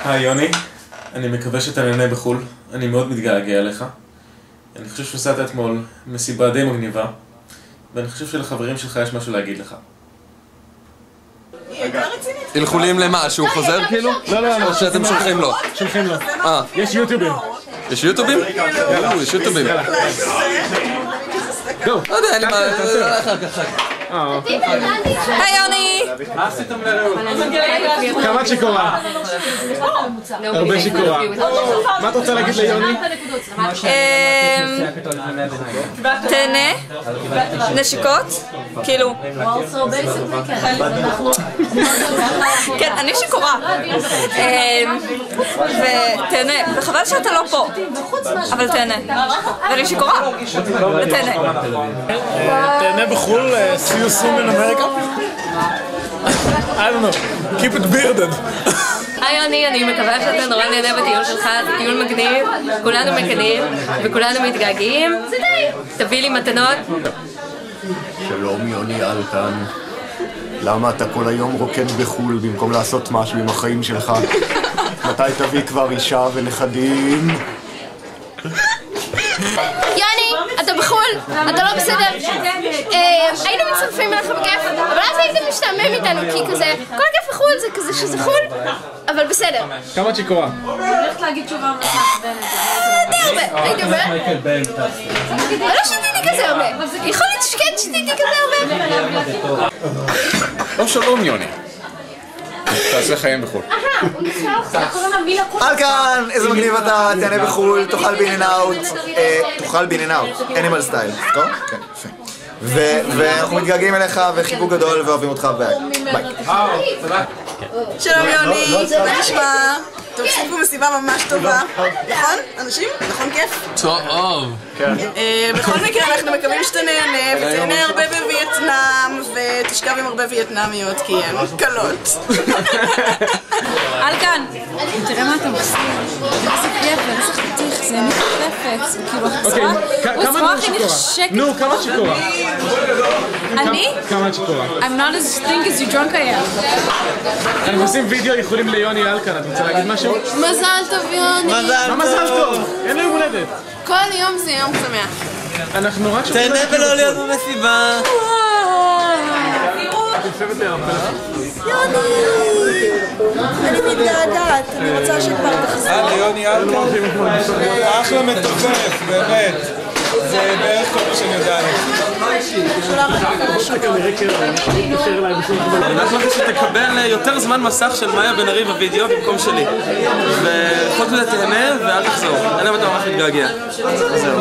היי יוני, אני מקווה שאתה נהנה בחול, אני מאוד מתגעגע אליך. אני חושב שעשית אתמול מסיבה די מגניבה, ואני חושב שלחברים שלך יש משהו להגיד לך. הלכולים למה? שהוא חוזר כאילו? לא. או שאתם שולחים לו? שולחים לו. יש יוטיובים. יש יוטיובים? יש יוטיובים. גו. לא יודע, אין לי מה... אחר כך. היי יוני! מה עשיתם לרעות? כמה שיכורה? הרבה שיכורה. מה את רוצה להגיד ליוני? תהנה, נשיקות, כאילו... כן, אני שיכורה. ותהנה, וחבל שאתה לא פה, אבל תהנה. ואני שיכורה, ותהנה. תהנה בחול, see you soon in America? I don't know, keep it bearded. היי יוני, אני מקווה שאתה נורא נהנה בטיול שלך, זה טיול מגניב, כולנו מקנאים וכולנו מתגעגעים. תביא לי מתנות. שלום יוני אלקן, למה אתה כל היום רוקד בחול במקום לעשות משהו עם החיים שלך? מתי תביא כבר אישה ונכדים? יוני, אתה בחול, אתה לא בסדר. היינו מצטרפים אליך בכיף, אבל אז הייתם משתעמם איתנו, כי כזה, כל הכיף בחול זה כזה שזה חול, אבל בסדר. כמה שיכורה? אני הולכת להגיד תשובה די הרבה, הייתי אומר? אבל לא שתיתי כזה הרבה, יכול להיות שכן שתיתי כזה הרבה. לא שלום יוני. תעשה חיים בחול. אלקן, איזה מגניב אתה, תהנה בחול, תאכל ב-In-N-Out. תאכל ב-In-N-Out, אנימל סטייל, טוב? כן, יפה. ואנחנו מתגעגעים אליך וחיבוק גדול ואוהבים אותך ביי. שלום יוני, מה נשמע? אתם עושים פה מסיבה ממש טובה, נכון? אנשים? נכון כיף? טוב. בכל מקרה אנחנו מקווים שאתה נהנה ותהנה הרבה בווייטנאם ותשכב עם הרבה וייטנאמיות כי הן קלות. אלקן, תראה מה אתם עושים. איזה כיף, איזה חתיך, זה עמית חפץ. כאילו, כמה שיכורה? נו, כמה שיכורה? אני? כמה שיכורה? I'm not as stink as you drunk I am. אנחנו עושים וידאו איחולים ליוני אלקן, את רוצה להגיד משהו? מזל טוב יוני. מה מזל טוב? אין לו יום הולדת. כל יום זה יום שמח. אנחנו רק שומעים... תהנה ולא להיות במסיבה. יוני! אני מתגעגעת, אני רוצה שכבר תחזור. יוני אלקן, אחלה מתופף, באמת. זה בערך כל מה שאני יודע עליך. אני רק רוצה שתקבל יותר זמן מסך של מאיה בן ארי בווידאו במקום שלי. וחוץ מזה תהנה ואל תחזור. אני ממש מתגעגע. זהו.